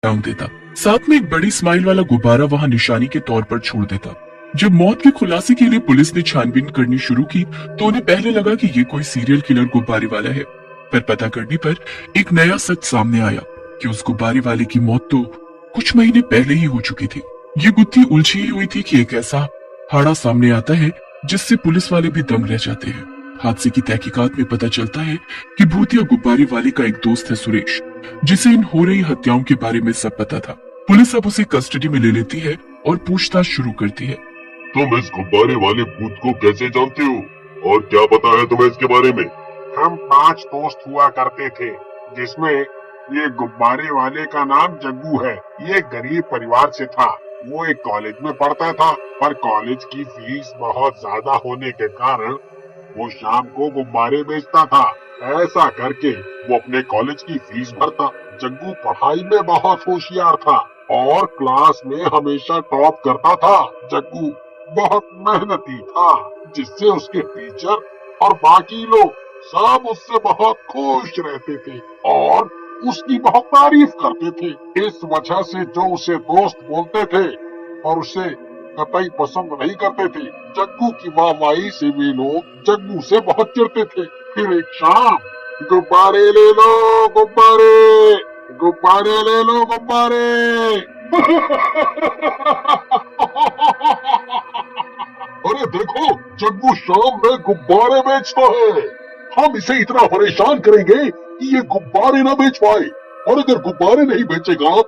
Down देता। साथ में एक बड़ी स्माइल वाला गुब्बारा वहाँ निशानी के तौर पर छोड़ देता। जब मौत के खुलासे के लिए पुलिस ने छानबीन करनी शुरू की तो उन्हें पहले लगा कि ये कोई सीरियल किलर गुब्बारे वाला है, पर पता करने पर एक नया सच सामने आया कि उस गुब्बारे वाले की मौत तो कुछ महीने पहले ही हो चुकी थी। ये गुत्थी उलझी ही हुई थी कि एक ऐसा हाड़ा सामने आता है जिससे पुलिस वाले भी दंग रह जाते हैं। हादसे की तहकीकात में पता चलता है कि भूतिया गुब्बारे वाले का एक दोस्त है सुरेश, जिसे इन हो रही हत्याओं के बारे में सब पता था। पुलिस अब उसे कस्टडी में ले लेती है और पूछताछ शुरू करती है। तुम इस गुब्बारे वाले भूत को कैसे जानते हो और क्या पता है तुम्हें इसके बारे में? हम 5 दोस्त हुआ करते थे, जिसमें ये गुब्बारे वाले का नाम जग्गू है। ये गरीब परिवार से था। वो एक कॉलेज में पढ़ता था, पर कॉलेज की फीस बहुत ज्यादा होने के कारण वो शाम को गुब्बारे बेचता था। ऐसा करके वो अपने कॉलेज की फीस भरता। जग्गू पढ़ाई में बहुत होशियार था और क्लास में हमेशा टॉप करता था। जग्गू बहुत मेहनती था, जिससे उसके टीचर और बाकी लोग सब उससे बहुत खुश रहते थे और उसकी बहुत तारीफ करते थे। इस वजह से जो उसे दोस्त बोलते थे और उसे कतई पसंद नहीं करते थे। जग्गू की वाहवाही से वे लोग जग्गू से बहुत चिढ़ते थे। फिर एक शाम, गुब्बारे ले लो गुब्बारे, गुब्बारे ले लो गुब्बारे। अरे देखो, जग्गू शाम में गुब्बारे बेचता है। हम इसे इतना परेशान करेंगे कि ये गुब्बारे न बेच पाए, और अगर गुब्बारे नहीं बेचेगा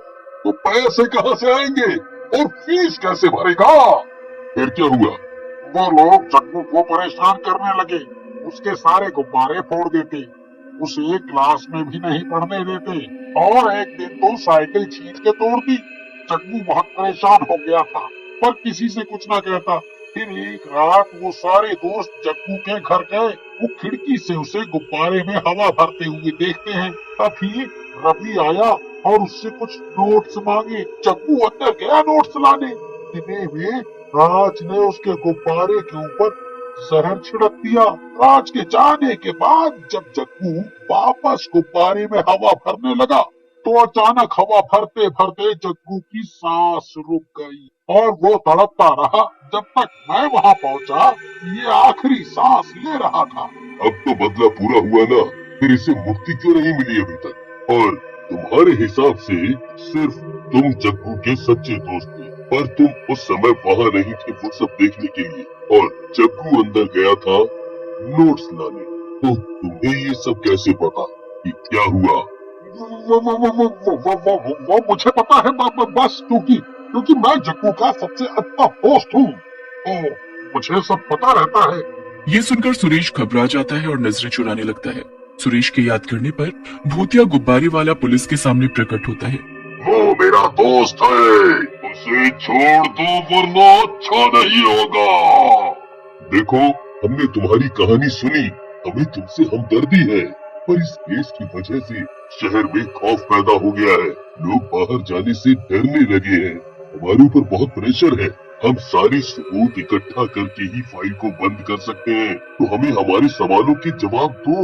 तो पैसे कहाँ से आएंगे और फीस कैसे भरेगा? फिर क्या हुआ? वो लोग जग्गू को परेशान करने लगे। उसके सारे गुब्बारे फोड़ देते, उसे क्लास में भी नहीं पढ़ने देते और एक दिन तो साइकिल खींच के तोड़ दी। जग्गू बहुत परेशान हो गया था, पर किसी से कुछ ना कहता। फिर एक रात वो सारे दोस्त जग्गू के घर गए। वो खिड़की से उसे गुब्बारे में हवा भरते हुए देखते हैं। तभी रवि आया और उससे कुछ नोट्स मांगे। जग्गू अंदर गया नोट्स लाने। इतने में राज ने उसके गुब्बारे के ऊपर जहर छिड़क दिया। राज के जाने के बाद जब जग्गू वापस गुब्बारे में हवा भरने लगा तो अचानक हवा भरते भरते जग्गू की सांस रुक गई और वो तड़पता रहा जब तक मैं वहाँ पहुँचा। ये आखिरी सांस ले रहा था। अब तो बदला पूरा हुआ ना, फिर इसे मुक्ति क्यों नहीं मिली अभी तक? और तुम्हारे हिसाब से सिर्फ तुम जग्गू के सच्चे दोस्त थे, पर तुम उस समय वहाँ नहीं थे वो सब देखने के लिए, और जग्गू अंदर गया था नोट्स लाने। तो तुम्हें ये सब कैसे पता कि क्या हुआ? वो मुझे पता है बस क्योंकि मैं जग्गू का सबसे अच्छा दोस्त हूँ, तो मुझे सब पता रहता है। ये सुनकर सुरेश घबरा जाता है और नजरें चुराने लगता है। सुरेश के याद करने पर भूतिया गुब्बारे वाला पुलिस के सामने प्रकट होता है। वो मेरा दोस्त है, उसे छोड़ दो वरना अच्छा नहीं होगा। देखो, हमने तुम्हारी कहानी सुनी, हमें तुमसे हमदर्दी है, पर इस केस की वजह से शहर में खौफ पैदा हो गया है। लोग बाहर जाने से डरने लगे हैं। हमारे ऊपर बहुत प्रेशर है। हम सारे सबूत इकट्ठा करके ही फाइल को बंद कर सकते हैं, तो हमें हमारे सवालों के जवाब दो।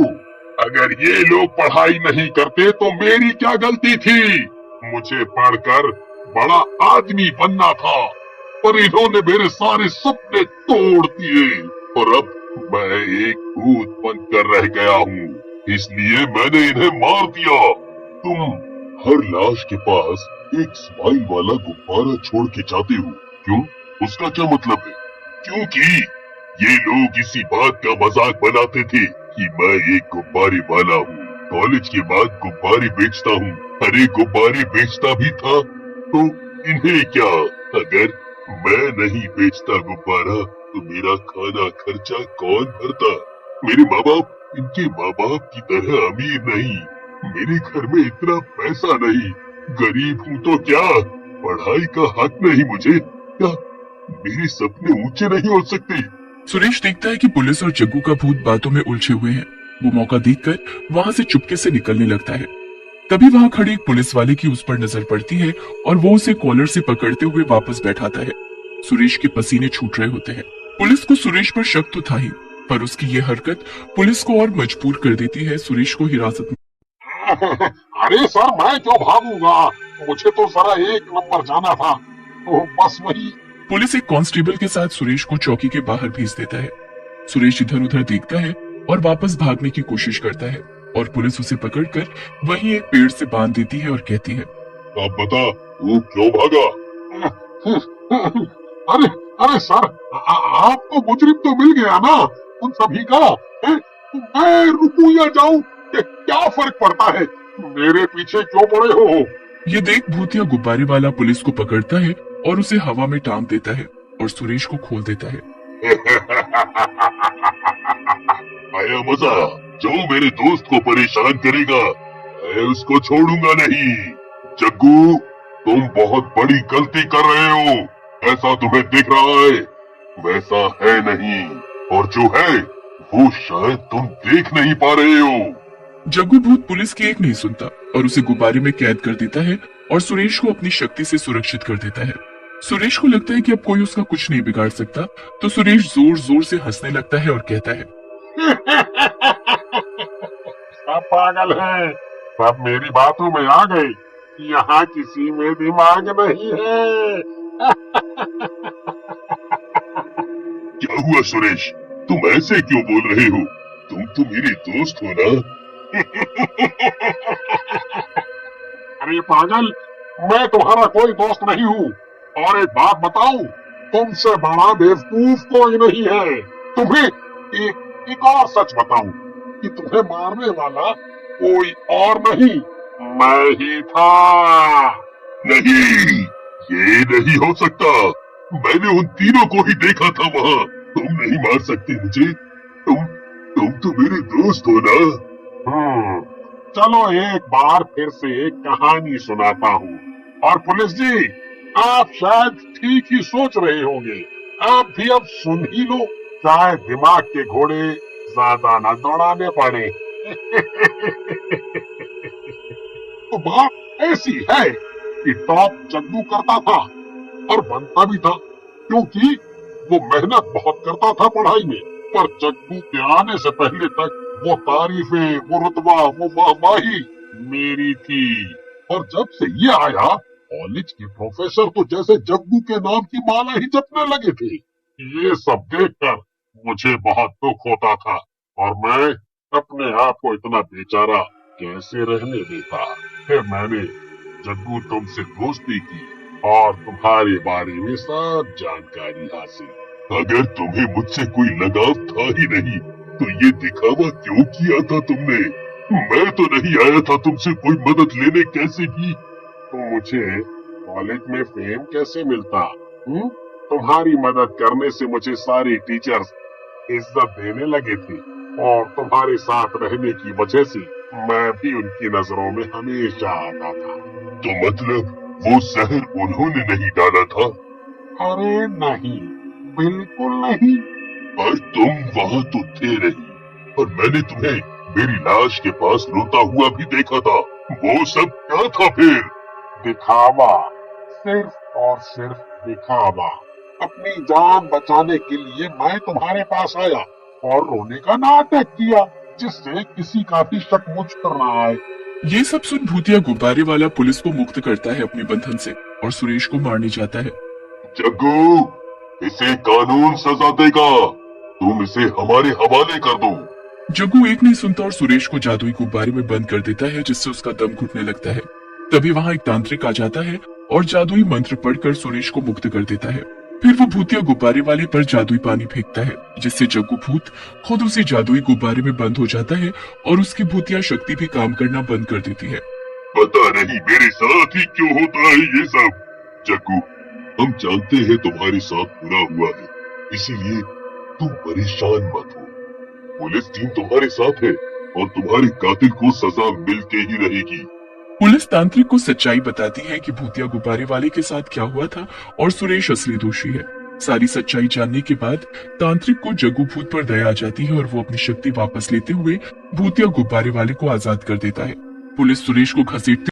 अगर ये लोग पढ़ाई नहीं करते तो मेरी क्या गलती थी? मुझे पढ़कर बड़ा आदमी बनना था, पर इन्होंने मेरे सारे सपने तोड़ दिए और अब मैं एक भूत बनकर रह गया हूँ, इसलिए मैंने इन्हें मार दिया। तुम हर लाश के पास एक स्माइल वाला गुब्बारा छोड़ के जाते हो, क्यों? उसका क्या मतलब है? क्योंकि ये लोग इसी बात का मजाक बनाते थे कि मैं एक गुब्बारे वाला हूँ, कॉलेज के बाद गुब्बारे बेचता हूँ। अरे गुब्बारे बेचता भी था तो इन्हें क्या? अगर मैं नहीं बेचता गुब्बारा तो मेरा खाना खर्चा कौन भरता? मेरे माँ बाप इनके माँ बाप की तरह अमीर नहीं, मेरे घर में इतना पैसा नहीं, गरीब हूँ तो क्या? पढ़ाई का हक नहीं मुझे? क्या मेरे सपने ऊंचे नहीं हो सकते? सुरेश देखता है कि पुलिस और जग्गू का भूत बातों में उलझे हुए हैं। वो मौका देखकर वहाँ से चुपके से निकलने लगता है। तभी वहाँ खड़े एक पुलिस वाले की उस पर नजर पड़ती है और वो उसे कॉलर से पकड़ते हुए वापस बैठाता है। सुरेश के पसीने छूट रहे होते हैं। पुलिस को सुरेश पर शक तो था ही, पर उसकी ये हरकत पुलिस को और मजबूर कर देती है सुरेश को हिरासत में। अरे सर, मैं क्यों भागूंगा? मुझे तो जरा 1 नंबर जाना था, तो बस वही। पुलिस एक कांस्टेबल के साथ सुरेश को चौकी के बाहर भेज देता है। सुरेश इधर उधर देखता है और वापस भागने की कोशिश करता है और पुलिस उसे पकड़कर वहीं एक पेड़ से बांध देती है और कहती है, अब बता तू क्यों भागा? अरे अरे सर, आपको मुजरिम तो मिल गया ना उन सभी का। मैं रुकूं या जाऊं, क्या फर्क पड़ता है? मेरे पीछे क्यों पड़े हो? ये देख भूतिया गुब्बारे वाला पुलिस को पकड़ता है और उसे हवा में टांग देता है और सुरेश को खोल देता है। आया मजा। जो मेरे दोस्त को परेशान करेगा मैं उसको छोड़ूंगा नहीं। जग्गू, तुम बहुत बड़ी गलती कर रहे हो। ऐसा तुम्हें दिख रहा है, वैसा है नहीं, और जो है वो शायद तुम देख नहीं पा रहे हो। जग्गू भूत पुलिस की एक नहीं सुनता और उसे गुब्बारे में कैद कर देता है और सुरेश को अपनी शक्ति से सुरक्षित कर देता है। सुरेश को लगता है कि अब कोई उसका कुछ नहीं बिगाड़ सकता, तो सुरेश जोर जोर से हंसने लगता है और कहता है, सब पागल हैं, सब मेरी बातों में आ गए। यहाँ किसी में दिमाग नहीं है। क्या हुआ सुरेश, तुम ऐसे क्यों बोल रहे हो? तुम तो मेरे दोस्त हो ना। अरे पागल, मैं तुम्हारा कोई दोस्त नहीं हूँ। और एक बात बताऊं, तुमसे बड़ा बेवकूफ कोई नहीं है। तुम्हें एक और सच बताऊं कि तुम्हें मारने वाला कोई और नहीं, मैं ही था। नहीं, ये नहीं हो सकता। मैंने उन तीनों को ही देखा था वहाँ। तुम नहीं मार सकते मुझे। तुम तो मेरे दोस्त हो ना। चलो एक बार फिर से एक कहानी सुनाता हूँ। और पुलिस जी, आप शायद ठीक ही सोच रहे होंगे। आप भी अब सुन ही लो, चाहे दिमाग के घोड़े ज्यादा न दौड़ाने पड़े। तो बात ऐसी है कि टॉप जग्गू करता था और बनता भी था, क्योंकि वो मेहनत बहुत करता था पढ़ाई में। पर जग्गू के आने से पहले तक वो तारीफें, वो रुतबा, वो वाहवाही मेरी थी। और जब से ये आया, कॉलेज के प्रोफेसर तो जैसे जग्गू के नाम की माला ही जपने लगे थे। ये सब देखकर मुझे बहुत दुख होता था और मैं अपने आप को इतना बेचारा कैसे रहने देता। फिर मैंने जग्गू तुमसे दोस्ती की और तुम्हारे बारे में सब जानकारी हासिल। अगर तुम्हें मुझसे कोई लगाव था ही नहीं तो ये दिखावा क्यों किया था तुमने? मैं तो नहीं आया था तुमसे कोई मदद लेने कैसे भी। तो मुझे कॉलेज में फेम कैसे मिलता? तुम्हारी मदद करने से मुझे सारे टीचर्स इज्जत देने लगे थे और तुम्हारे साथ रहने की वजह से मैं भी उनकी नजरों में हमेशा आता था। तो मतलब वो जहर उन्होंने नहीं डाला था? अरे नहीं, बिल्कुल नहीं। पर तुम वहाँ तो थे नहीं और मैंने तुम्हें मेरी लाश के पास रोता हुआ भी देखा था। वो सब क्या था फिर? दिखावा, सिर्फ और सिर्फ दिखावा। अपनी जान बचाने के लिए मैं तुम्हारे पास आया और रोने का नाटक किया, जिससे किसी का भी शक मुझ पर न आए। ये सब सुन भूतिया गुब्बारे वाला पुलिस को मुक्त करता है अपने बंधन से और सुरेश को मारने जाता है। जग्गू, इसे कानून सजा देगा। तुम इसे हमारे हवाले कर दो। जग्गू एक नहीं सुनता और सुरेश को जादुई गुब्बारे में बंद कर देता है, जिससे उसका दम घुटने लगता है। तभी वहाँ एक तांत्रिक आ जाता है और जादुई मंत्र पढ़कर सुरेश को मुक्त कर देता है। फिर वो भूतिया गुब्बारे वाले पर जादुई पानी फेंकता है, जिससे जग्गू भूत खुद उसी जादुई गुब्बारे में बंद हो जाता है और उसकी भूतिया शक्ति भी काम करना बंद कर देती है। पता नहीं मेरे साथ ही क्यों होता है ये सब। जग्गू, हम जानते हैं तुम्हारे साथ बुरा हुआ है, इसीलिए तुम परेशान मत हो। पुलिस टीम तुम्हारे साथ है और तुम्हारे कातिल को सजा मिलके ही रहेगी। पुलिस तांत्रिक को सच्चाई बताती है कि भूतिया गुब्बारे वाले के साथ क्या हुआ था और सुरेश असली दोषी है। सारी सच्चाई जानने के बाद तांत्रिक को जग्गू भूत पर दया आ जाती है और वो अपनी शक्ति वापस लेते हुए भूतिया गुब्बारे वाले को आजाद कर देता है। पुलिस सुरेश को घसीटते